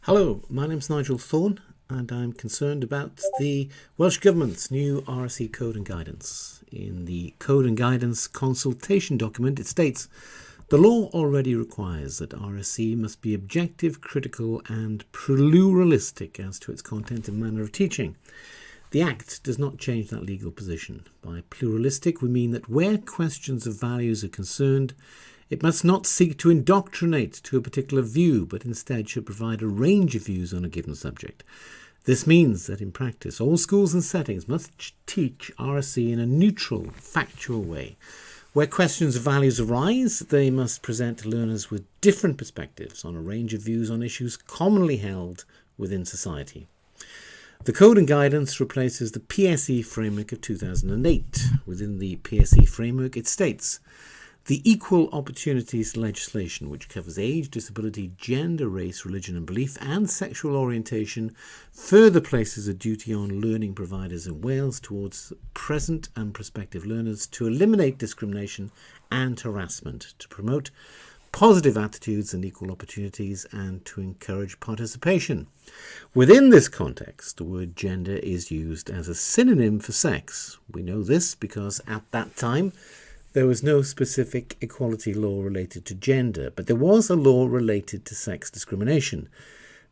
Hello, my name's Nigel Thorne and I'm concerned about the Welsh Government's new RSE Code and Guidance. In the Code and Guidance consultation document it states, the law already requires that RSE must be objective, critical and pluralistic as to its content and manner of teaching. The Act does not change that legal position. By pluralistic we mean that where questions of values are concerned, it must not seek to indoctrinate to a particular view, but instead should provide a range of views on a given subject. This means that in practice, all schools and settings must teach RSE in a neutral, factual way. Where questions of values arise, they must present learners with different perspectives on a range of views on issues commonly held within society. The Code and Guidance replaces the PSE framework of 2008. Within the PSE framework, it states, the Equal Opportunities legislation, which covers age, disability, gender, race, religion and belief and sexual orientation, further places a duty on learning providers in Wales towards present and prospective learners to eliminate discrimination and harassment, to promote positive attitudes and equal opportunities and to encourage participation. Within this context, the word gender is used as a synonym for sex. We know this because at that time, there was no specific equality law related to gender, but there was a law related to sex discrimination.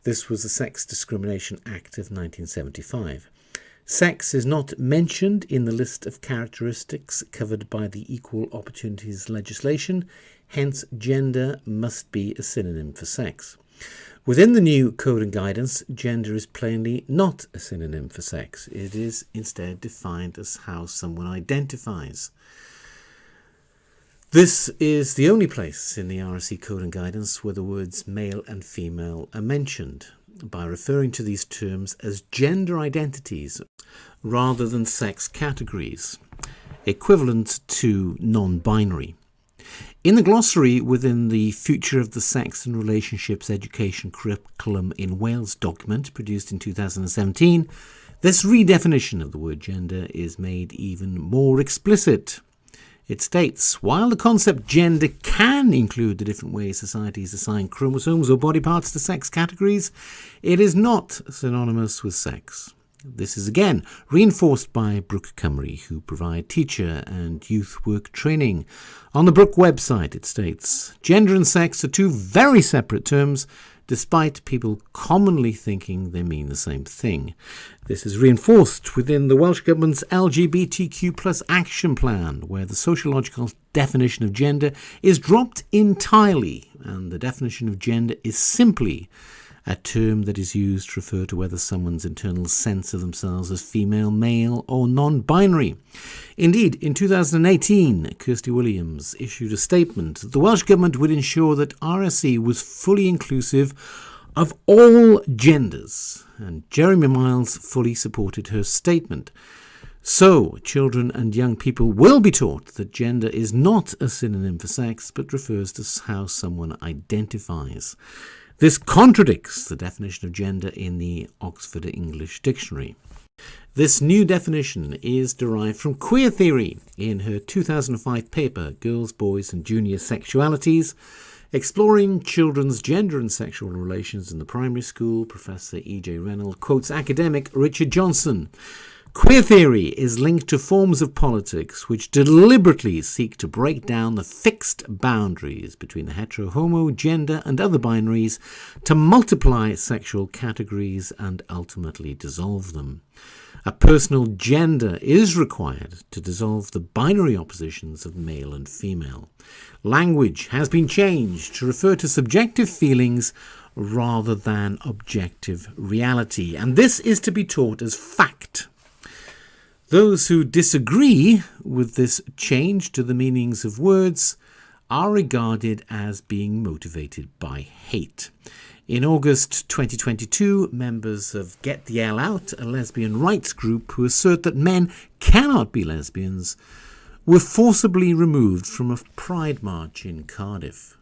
This was the Sex Discrimination Act of 1975. Sex is not mentioned in the list of characteristics covered by the Equal Opportunities legislation, hence gender must be a synonym for sex. Within the new Code and Guidance, gender is plainly not a synonym for sex. It is instead defined as how someone identifies. This is the only place in the RSE Code and Guidance where the words male and female are mentioned, by referring to these terms as gender identities rather than sex categories, equivalent to non-binary. In the glossary within the Future of the Sex and Relationships Education Curriculum in Wales document produced in 2017, this redefinition of the word gender is made even more explicit. It states, while the concept gender can include the different ways societies assign chromosomes or body parts to sex categories, it is not synonymous with sex. This is again reinforced by Brooke Cymru, who provide teacher and youth work training. On the Brooke website it states, gender and sex are two very separate terms, despite people commonly thinking they mean the same thing. This is reinforced within the Welsh Government's LGBTQ+ action plan, where the sociological definition of gender is dropped entirely, and the definition of gender is simply a term that is used to refer to whether someone's internal sense of themselves as female, male or non-binary. Indeed, in 2018, Kirsty Williams issued a statement that the Welsh Government would ensure that RSE was fully inclusive of all genders, and Jeremy Miles fully supported her statement. So, children and young people will be taught that gender is not a synonym for sex, but refers to how someone identifies. This contradicts the definition of gender in the Oxford English Dictionary. This new definition is derived from queer theory in her 2005 paper, Girls, Boys and Junior Sexualities, exploring children's gender and sexual relations in the primary school. Professor E.J. Rennell quotes academic Richard Johnson. Queer theory is linked to forms of politics which deliberately seek to break down the fixed boundaries between the hetero-homo, gender and other binaries, to multiply sexual categories and ultimately dissolve them. A personal gender is required to dissolve the binary oppositions of male and female. Language has been changed to refer to subjective feelings rather than objective reality, and this is to be taught as fact. Those who disagree with this change to the meanings of words are regarded as being motivated by hate. In August 2022, members of Get the L Out, a lesbian rights group who assert that men cannot be lesbians, were forcibly removed from a pride march in Cardiff.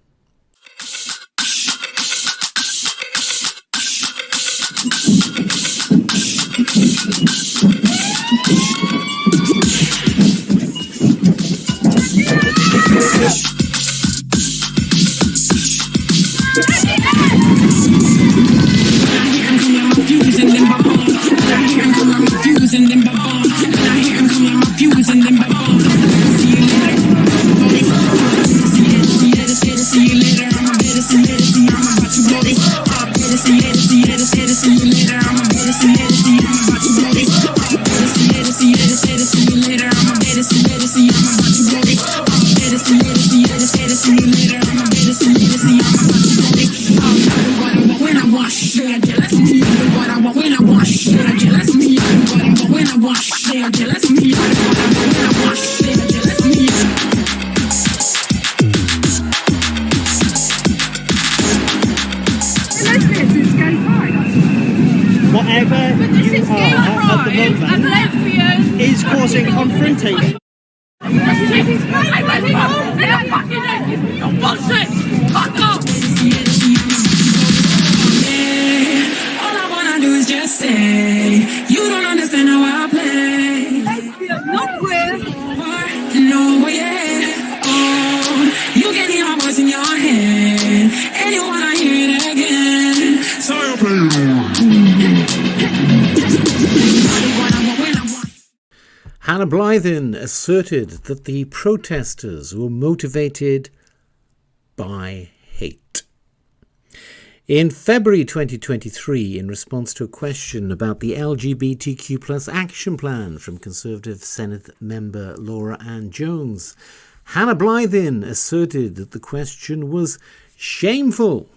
blow this. Better see later, see later, see you later. I'm a better see later, see I'm about to blow this. Better see later, see later, see you later. I'm a better see later, see I'm about to blow this. Better see later, see you later. I'm a better see later, see I'm about to blow this. What I want when I wash, they are jealous of me. What I want when I wash, they are jealous of me. What I want when I wash, they are jealous of me. What I want when I wash, they are jealous of me. Whatever you are at the moment is causing confrontation. All I wanna do is just say you don't understand how I play. Not queer. No, yeah. Oh, you can hear my voice in your head, and you wanna hear it again. So I'll play Hannah Blythyn asserted that the protesters were motivated by hate. In February 2023, in response to a question about the LGBTQ plus action plan from Conservative Senate member Laura Ann Jones, Hannah Blythyn asserted that the question was shameful.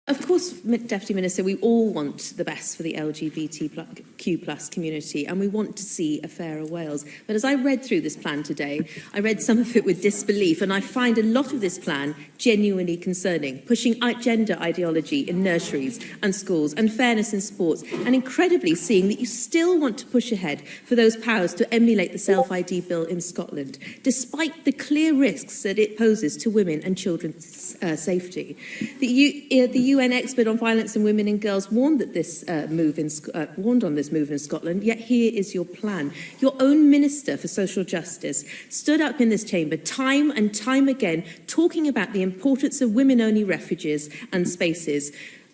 Of course, Deputy Minister, we all want the best for the LGBTQ plus community, and we want to see a fairer Wales. But as I read through this plan today, I read some of it with disbelief, and I find a lot of this plan genuinely concerning, pushing out gender ideology in nurseries and schools, and fairness in sports, and incredibly seeing that you still want to push ahead for those powers to emulate the self-ID bill in Scotland, despite the clear risks that it poses to women and children's safety. The UN expert on violence in women and girls warned that warned on this move in Scotland. Yet here is your plan. Your own Minister for Social Justice stood up in this chamber time and time again, talking about the importance of women-only refuges and spaces.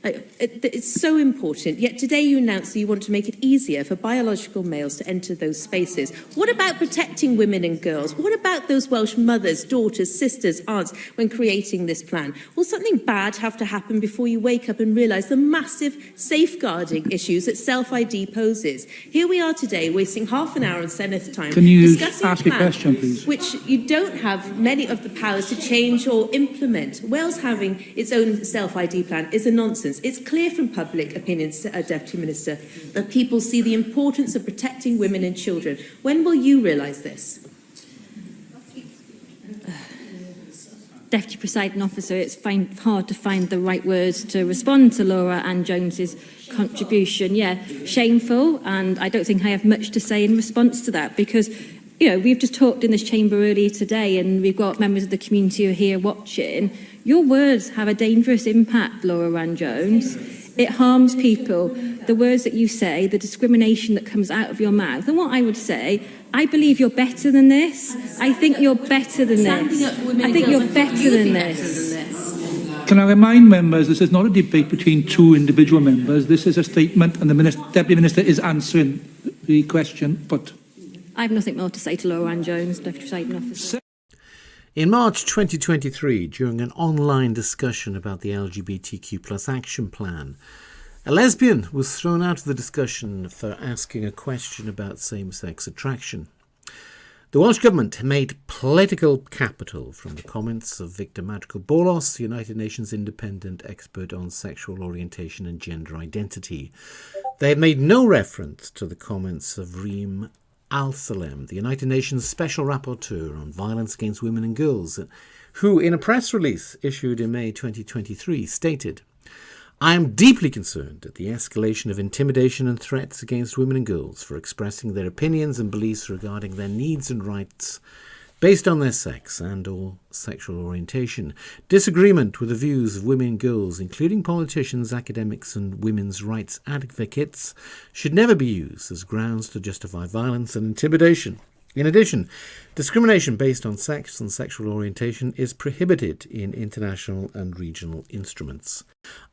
It's so important, yet today you announce that you want to make it easier for biological males to enter those spaces. What about protecting women and girls? What about those Welsh mothers, daughters, sisters, aunts when creating this plan? Will something bad have to happen before you wake up and realise the massive safeguarding issues that self-ID poses? Here we are today, wasting half an hour on Senate time discussing ask a question, please? Which you don't have many of the powers to change or implement. Wales having its own self-ID plan is a nonsense. It's clear from public opinion, Deputy Minister, that people see the importance of protecting women and children. When will you realise this? Deputy Presiding Officer, it's hard to find the right words to respond to Laura Ann Jones's contribution. Yeah, shameful, and I don't think I have much to say in response to that, because we've just talked in this chamber earlier today, and we've got members of the community who are here watching. Your words have a dangerous impact, Laura Ann Jones. It harms people. The words that you say, the discrimination that comes out of your mouth. And what I would say, I believe you're better than this. I think you're better than this. I think you're better than this. Can I remind members, this is not a debate between two individual members. This is a statement, and the Deputy Minister is answering the question put. I have nothing more to say to Laura Ann Jones, Deputy Presiding Officer. In March 2023, during an online discussion about the LGBTQ plus action plan, a lesbian was thrown out of the discussion for asking a question about same-sex attraction. The Welsh Government made political capital from the comments of Victor Madrigal-Borlos, the United Nations independent expert on sexual orientation and gender identity. They had made no reference to the comments of Reem Al-Salem, the United Nations Special Rapporteur on Violence Against Women and Girls, who, in a press release issued in May 2023, stated, "I am deeply concerned at the escalation of intimidation and threats against women and girls for expressing their opinions and beliefs regarding their needs and rights based on their sex and or sexual orientation. Disagreement with the views of women and girls, including politicians, academics and women's rights advocates, should never be used as grounds to justify violence and intimidation. In addition, discrimination based on sex and sexual orientation is prohibited in international and regional instruments.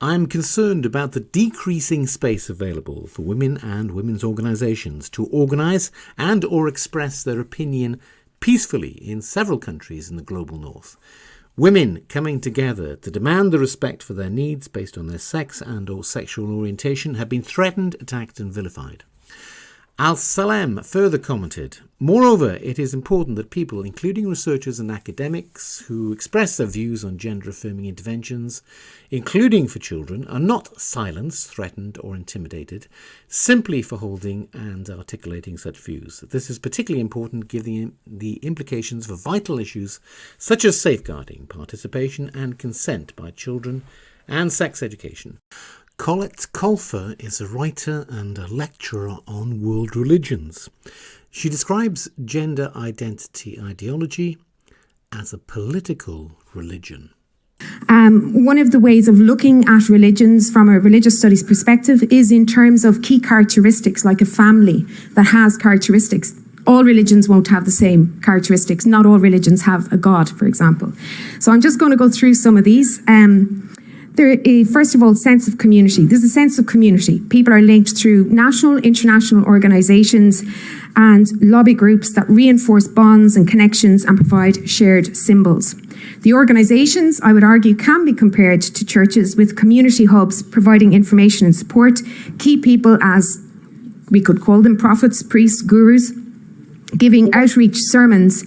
I am concerned about the decreasing space available for women and women's organisations to organise and or express their opinion peacefully in several countries in the global north. Women coming together to demand the respect for their needs based on their sex and or sexual orientation have been threatened, attacked and vilified. Al-Salem further commented, moreover, it is important that people, including researchers and academics who express their views on gender-affirming interventions, including for children, are not silenced, threatened or intimidated simply for holding and articulating such views. This is particularly important given the implications for vital issues such as safeguarding, participation and consent by children and sex education. Colette Colfer is a writer and a lecturer on world religions. She describes gender identity ideology as a political religion. One of the ways of looking at religions from a religious studies perspective is in terms of key characteristics, like a family that has characteristics. All religions won't have the same characteristics. Not all religions have a God, for example. So I'm just going to go through some of these. First of all, sense of community. There's a sense of community. People are linked through national, international organisations and lobby groups that reinforce bonds and connections and provide shared symbols. The organisations, I would argue, can be compared to churches, with community hubs providing information and support, key people as, we could call them, prophets, priests, gurus, giving outreach sermons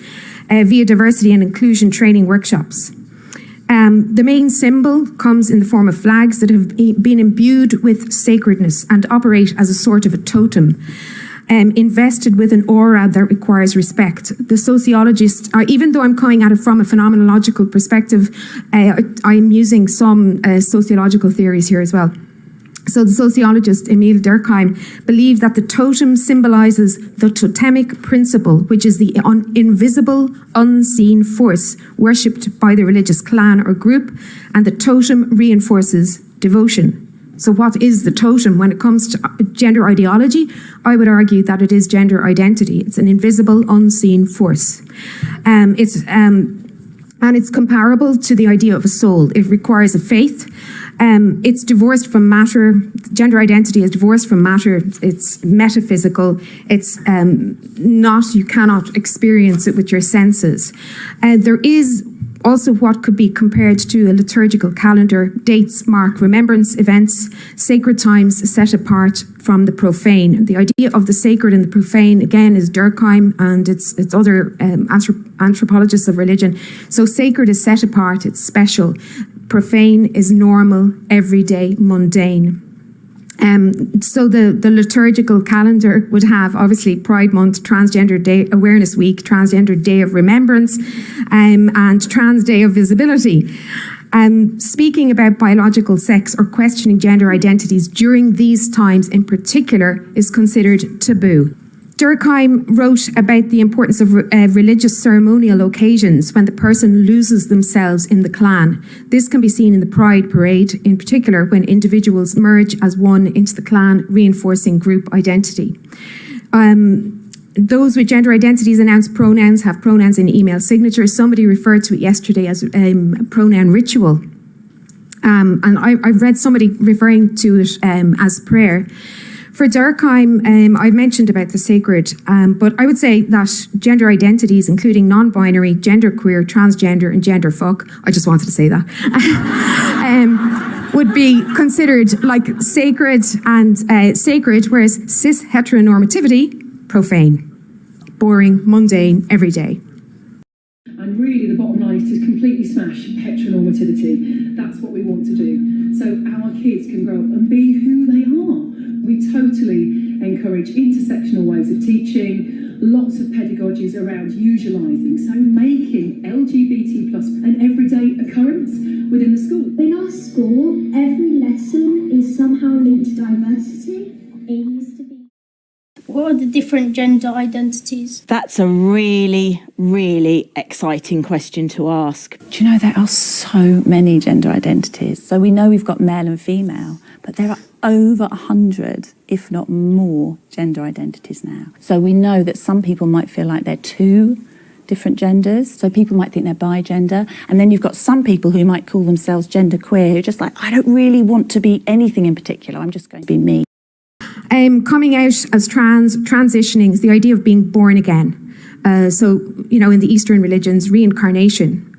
via diversity and inclusion training workshops. The main symbol comes in the form of flags that have been imbued with sacredness and operate as a sort of a totem, invested with an aura that requires respect. The sociologist, even though I'm coming at it from a phenomenological perspective, I'm using some sociological theories here as well. So the sociologist Emile Durkheim believed that the totem symbolises the totemic principle, which is the invisible, unseen force worshipped by the religious clan or group, and the totem reinforces devotion. So what is the totem when it comes to gender ideology? I would argue that it is gender identity. It's an invisible, unseen force. And it's comparable to the idea of a soul. It requires a faith. It's divorced from matter. Gender identity is divorced from matter. It's metaphysical. It's you cannot experience it with your senses. There is also what could be compared to a liturgical calendar. Dates mark remembrance events, sacred times set apart from the profane. The idea of the sacred and the profane, again, is Durkheim and it's other anthropologists of religion. So sacred is set apart, it's special. Profane is normal, everyday, mundane. So the liturgical calendar would have obviously Pride Month, Transgender Day Awareness Week, Transgender Day of Remembrance, and Trans Day of Visibility. Speaking about biological sex or questioning gender identities during these times in particular is considered taboo. Durkheim wrote about the importance of religious ceremonial occasions when the person loses themselves in the clan. This can be seen in the Pride Parade, in particular when individuals merge as one into the clan, reinforcing group identity. Those with gender identities announced pronouns have pronouns in email signatures. Somebody referred to it yesterday as pronoun ritual. And I've read somebody referring to it as prayer. For Durkheim, I've mentioned about the sacred, but I would say that gender identities, including non-binary, genderqueer, transgender and genderfuck, I just wanted to say that, would be considered like sacred, whereas cis heteronormativity, profane, boring, mundane, everyday. And really the bottom line is to completely smash heteronormativity. That's what we want to do. So our kids can grow up and be who they are. We totally encourage intersectional ways of teaching, lots of pedagogies around utilising, so making LGBT plus an everyday occurrence within the school. In our school, every lesson is somehow linked to diversity. It used to be. What are the different gender identities? That's a really, really exciting question to ask. Do you know there are so many gender identities? So we know we've got male and female, but there are over 100, if not more, gender identities now. So we know that some people might feel like they're two different genders. So people might think they're bi-gender. And then you've got some people who might call themselves genderqueer, who are just like, I don't really want to be anything in particular. I'm just going to be me. Coming out as transitioning is the idea of being born again. So, in the Eastern religions, reincarnation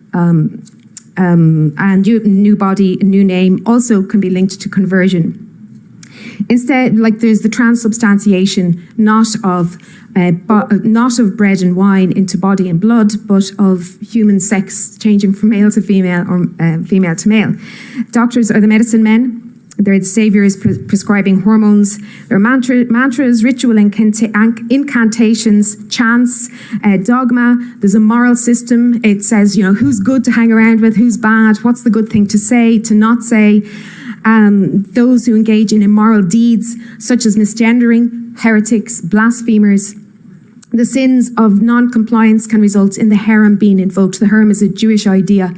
and new body, new name also can be linked to conversion. Instead, like there's the transubstantiation, not of bread and wine into body and blood, but of human sex changing from male to female or female to male. Doctors are the medicine men. They're the saviors prescribing hormones. There are mantras, ritual incantations, chants, dogma. There's a moral system. It says, who's good to hang around with, who's bad, what's the good thing to say, to not say. Those who engage in immoral deeds, such as misgendering, heretics, blasphemers. The sins of non-compliance can result in the harem being invoked. The harem is a Jewish idea.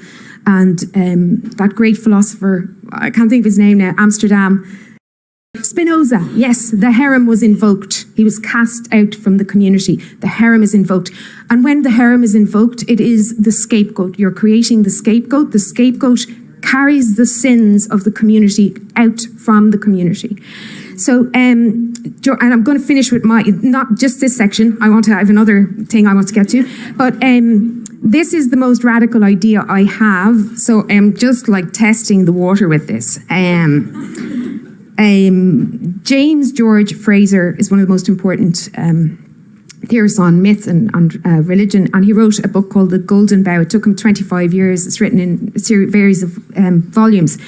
And that great philosopher, I can't think of his name now, Amsterdam, Spinoza, yes, the harem was invoked. He was cast out from the community. The harem is invoked. And when the harem is invoked, it is the scapegoat. You're creating the scapegoat. The scapegoat carries the sins of the community out from the community. So, and I'm going to finish with not just this section. I have another thing I want to get to. But this is the most radical idea I have. So I'm just like testing the water with this. James George Fraser is one of the most important theorists on myth and religion, and he wrote a book called The Golden Bough. It took him 25 years. It's written in a series of volumes.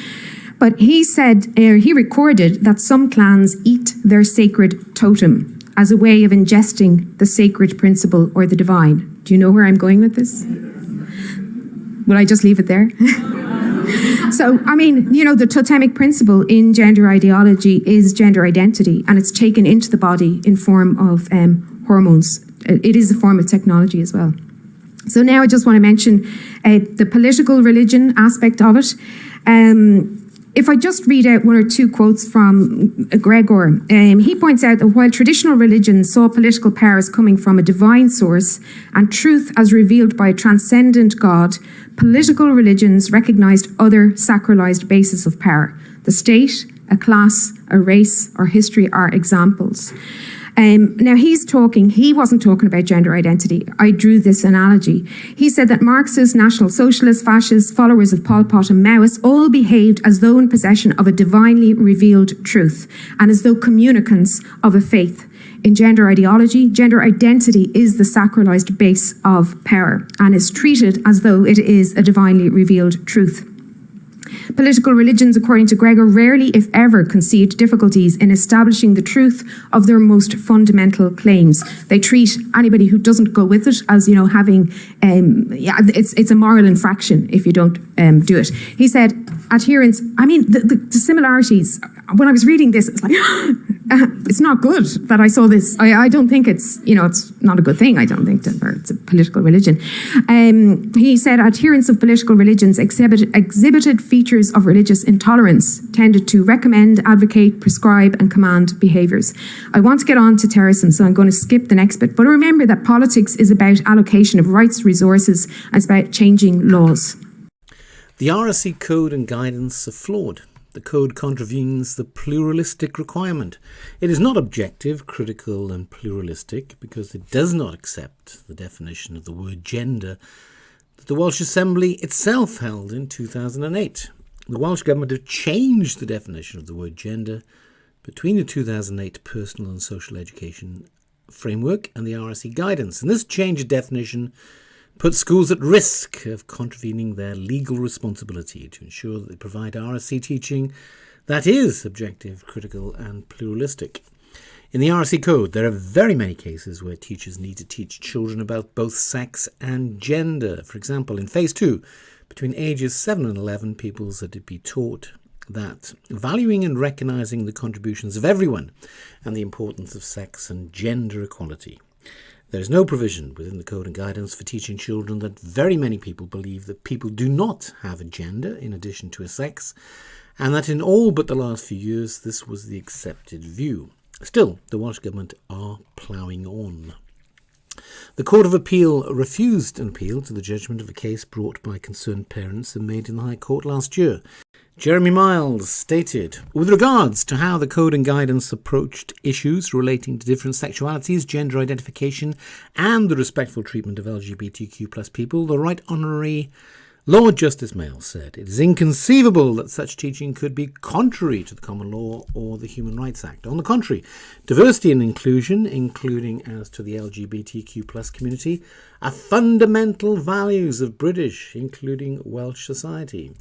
But he said, he recorded that some clans eat their sacred totem as a way of ingesting the sacred principle or the divine. Do you know where I'm going with this? Will I just leave it there? So, the totemic principle in gender ideology is gender identity, and it's taken into the body in form of hormones. It is a form of technology as well. So now I just want to mention the political religion aspect of it. If I just read out one or two quotes from Gregor, he points out that while traditional religions saw political power as coming from a divine source and truth as revealed by a transcendent God, political religions recognized other sacralized bases of power. The state, a class, a race, or history are examples. Now he wasn't talking about gender identity. I drew this analogy. He said that Marxists, National Socialists, Fascists, followers of Pol Pot and Maoists all behaved as though in possession of a divinely revealed truth and as though communicants of a faith. In gender ideology, gender identity is the sacralized base of power and is treated as though it is a divinely revealed truth. Political religions, according to Gregor, rarely, if ever, concede difficulties in establishing the truth of their most fundamental claims. They treat anybody who doesn't go with it as, having, it's a moral infraction if you don't do it. He said, adherence, the similarities, when I was reading this, it's like, it's not good that I saw this. I don't think it's not a good thing. I don't think that it's a political religion. He said adherents of political religions exhibited features of religious intolerance, tended to recommend, advocate, prescribe and command behaviours. I want to get on to terrorism, so I'm going to skip the next bit. But remember that politics is about allocation of rights, resources, and it's about changing laws. The RSC code and guidance are flawed. The code contravenes the pluralistic requirement. It is not objective, critical and pluralistic because it does not accept the definition of the word gender that the Welsh Assembly itself held in 2008. The Welsh Government have changed the definition of the word gender between the 2008 Personal and Social Education Framework and the RSC guidance. And this change of definition puts schools at risk of contravening their legal responsibility to ensure that they provide RSC teaching that is objective, critical and pluralistic. In the RSC code, there are very many cases where teachers need to teach children about both sex and gender. For example, in Phase 2, between ages 7 and 11, pupils are to be taught that valuing and recognising the contributions of everyone and the importance of sex and gender equality. There is no provision within the code and guidance for teaching children that very many people believe that people do not have a gender in addition to a sex, and that in all but the last few years this was the accepted view. Still, the Welsh Government are ploughing on. The Court of Appeal refused an appeal to the judgment of a case brought by concerned parents and made in the High Court last year. Jeremy Miles stated, with regards to how the code and guidance approached issues relating to different sexualities, gender identification and the respectful treatment of LGBTQ+ people, the Right Honourable Lord Justice Mail said it is inconceivable that such teaching could be contrary to the common law or the Human Rights Act. On the contrary, diversity and inclusion, including as to the LGBTQ+ community, are fundamental values of British, including Welsh society.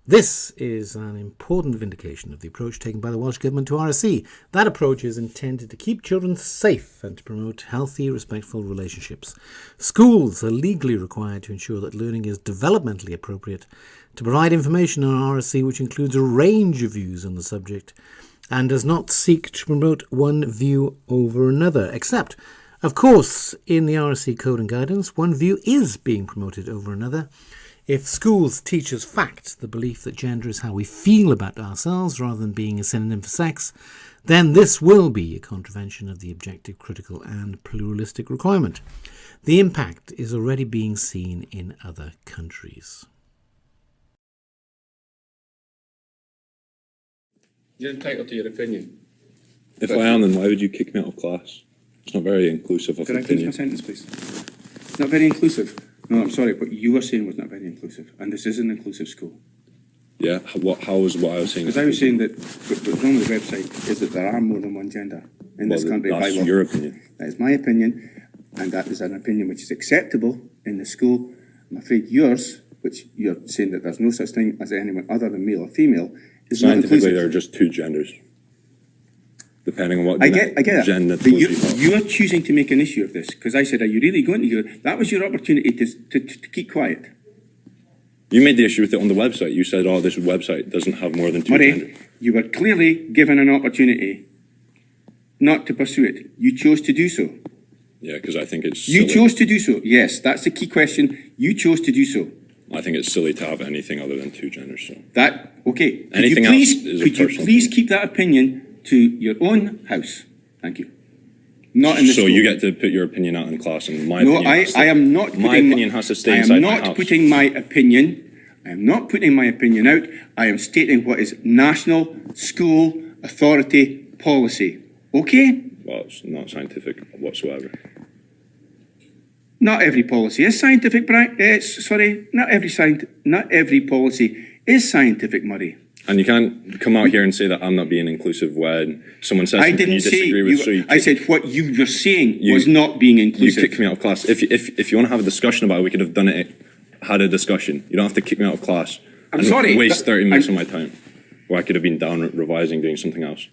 This is an important vindication of the approach taken by the Welsh Government to RSE. That approach is intended to keep children safe and to promote healthy, respectful relationships. Schools are legally required to ensure that learning is developmentally appropriate, to provide information on RSE which includes a range of views on the subject and does not seek to promote one view over another, except, of course, in the RSE Code and Guidance, one view is being promoted over another. If schools teach as fact the belief that gender is how we feel about ourselves rather than being a synonym for sex, then this will be a contravention of the objective, critical and pluralistic requirement. The impact is already being seen in other countries. You're entitled to your opinion. If I am, then why would you kick me out of class? It's not very inclusive of Can I opinion. finish my sentence, please? Not very inclusive. No, I'm sorry, what you were saying was not very inclusive, and this is an inclusive school. Yeah, how was what I was saying? Because I was saying that what's wrong with the website is that there are more than one gender in this country. That's by law. your opinion. That is my opinion, and that is an opinion which is acceptable in the school. I'm afraid yours, which you're saying that there's no such thing as anyone other than male or female, is not inclusive. Scientifically, there are just two genders. Depending on what I get gender it. But you're choosing to make an issue of this, because I said, are you really going to hear? That was your opportunity to keep quiet. You made the issue with it on the website. You said, oh, this website doesn't have more than two genders. You were clearly given an opportunity not to pursue it. You chose to do so. Yeah, because I think it's You silly. chose to do so. Yes, that's the key question. You chose to do so. I think it's silly to have anything other than two genders. So Okay. Anything else is a Could you personal please opinion. keep that opinion to your own house? Thank you. Not in the So school. you get to put your opinion out in class, and my No, opinion I am not. my opinion has to stay inside my house. I am not putting my opinion. I am not putting my opinion out. I am stating what is national school authority policy. Okay? Well, it's not scientific whatsoever. Not every policy is scientific, Brian. Not every policy is scientific, Murray. And you can't come out here and say that I'm not being inclusive when someone says I something didn't you say disagree with. So I said what you were saying was not being inclusive. You kicked me out of class. If you want to have a discussion about it, we could have done it, had a discussion. You don't have to kick me out of class. I'm and sorry, waste 30 minutes of my time, where I could have been down revising, doing something else.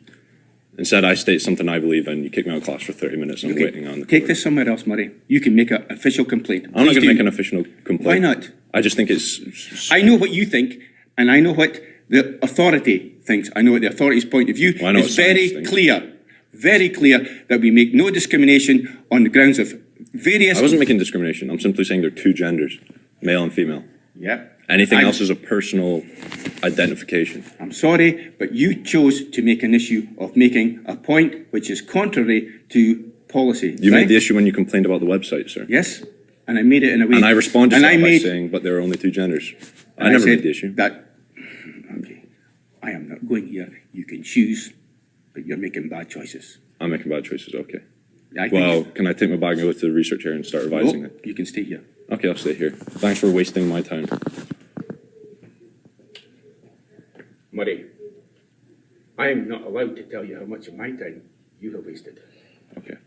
Instead, I state something I believe in. You kick me out of class for 30 minutes. And I'm waiting on the Take this somewhere else, Murray. You can make an official complaint. I'm not going to Please make do. an official complaint. Why not? I just think it's... I know what you think, and I know what the authority thinks. I know what the authority's point of view Well, I know is. what science Very clear that we make no discrimination on the grounds of various... I wasn't making discrimination. I'm simply saying there are two genders, male and female. Yeah. Anything else is a personal identification. I'm sorry, but you chose to make an issue of making a point which is contrary to policy. You made the issue when you complained about the website, sir. Yes, and I made it in a way... And I responded to that by made, saying, but there are only two genders. I I never said made the issue. Okay, I am not going here. You can choose, but you're making bad choices. I'm making bad choices, okay. I think- Well, can I take my bag and go to the research area and start revising Nope, it? you can stay here. Okay, I'll stay here. Thanks for wasting my time. Murray, I am not allowed to tell you how much of my time you have wasted. Okay.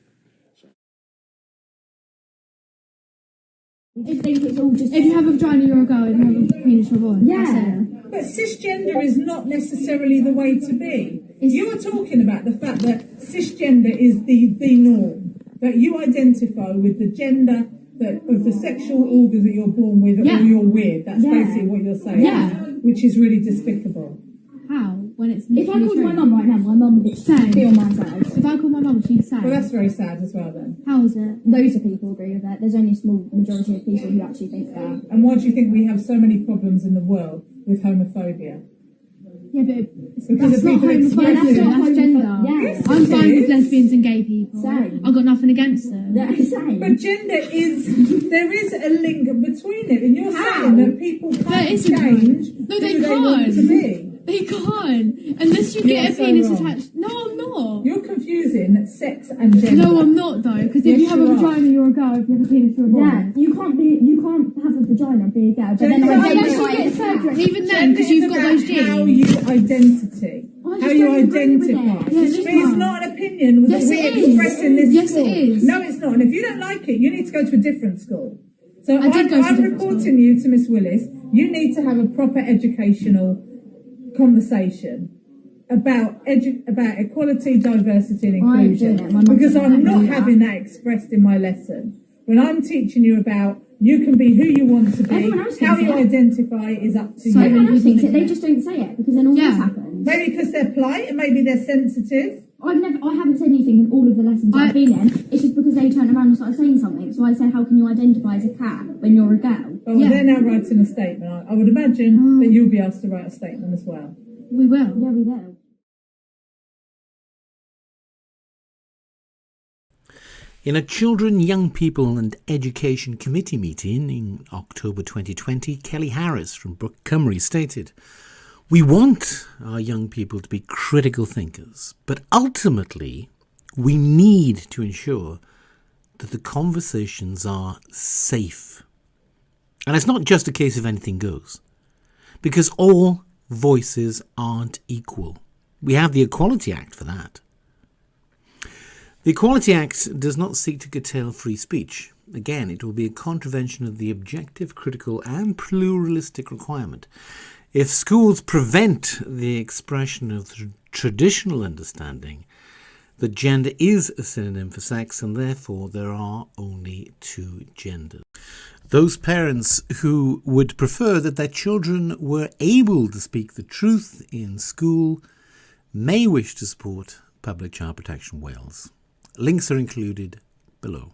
If you have a vagina, you're a girl. If you have a penis, you're a boy. Yeah. But cisgender is not necessarily the way to be. You're talking about the fact that cisgender is the norm. That you identify with the gender of the sexual organs that you're born with or you're with. That's basically what you're saying. Yeah. Which is really despicable. How? When it's If I called my mum right now, my mum would be on my side. If I called my mum, she'd say. Well, that's very sad as well then. How is it? Loads of people agree with that. There's only a small majority of people who actually think that. And why do you think we have so many problems in the world with homophobia? Yeah, but Because that's of not people homophobia, expressing- that's gender. Yeah. Yes, I'm it fine with is. lesbians and gay people. Same. I've got nothing against them. Yeah, same. But gender there is a link between it, and you're How? saying that people There can't isn't change one. No, who they want can't. to be. They can't. Unless you You're get a so penis wrong. attached. No, I'm not. You're confused. confusing sex and gender. No, I'm not though, because if you have a vagina, you're a girl. If you have a penis, you're a boy. Yeah, you can't have a vagina and be a girl, but then even then, because you've got those genes. How you identity. How you identify. It's not an opinion that we express in this school. It is. No, it's not. And if you don't like it, you need to go to a different school. So I'm reporting you to Miss Willis. You need to have a proper educational conversation about equality, diversity and inclusion. Because I'm not having that expressed in my lesson. When I'm teaching you about you can be who you want to be, how you identify is up to you. Everyone else thinks it, they just don't say it because then all this happens. Maybe because they're polite and maybe they're sensitive. I haven't said anything in all of the lessons I've been in. It's just because they turned around and started saying something. So I said, how can you identify as a cat when you're a girl? Well, they're now writing a statement. I would imagine that you'll be asked to write a statement as well. We will. Yeah, we will. In a Children, Young People and Education Committee meeting in October 2020, Kelly Harris from Brook Cymru stated, "We want our young people to be critical thinkers, but ultimately we need to ensure that the conversations are safe. And it's not just a case of anything goes, because all voices aren't equal. We have the Equality Act for that. The Equality Act does not seek to curtail free speech. Again, it will be a contravention of the objective, critical and pluralistic requirement. If schools prevent the expression of the traditional understanding that gender is a synonym for sex and therefore there are only two genders. Those parents who would prefer that their children were able to speak the truth in school may wish to support Public Child Protection Wales. Links are included below.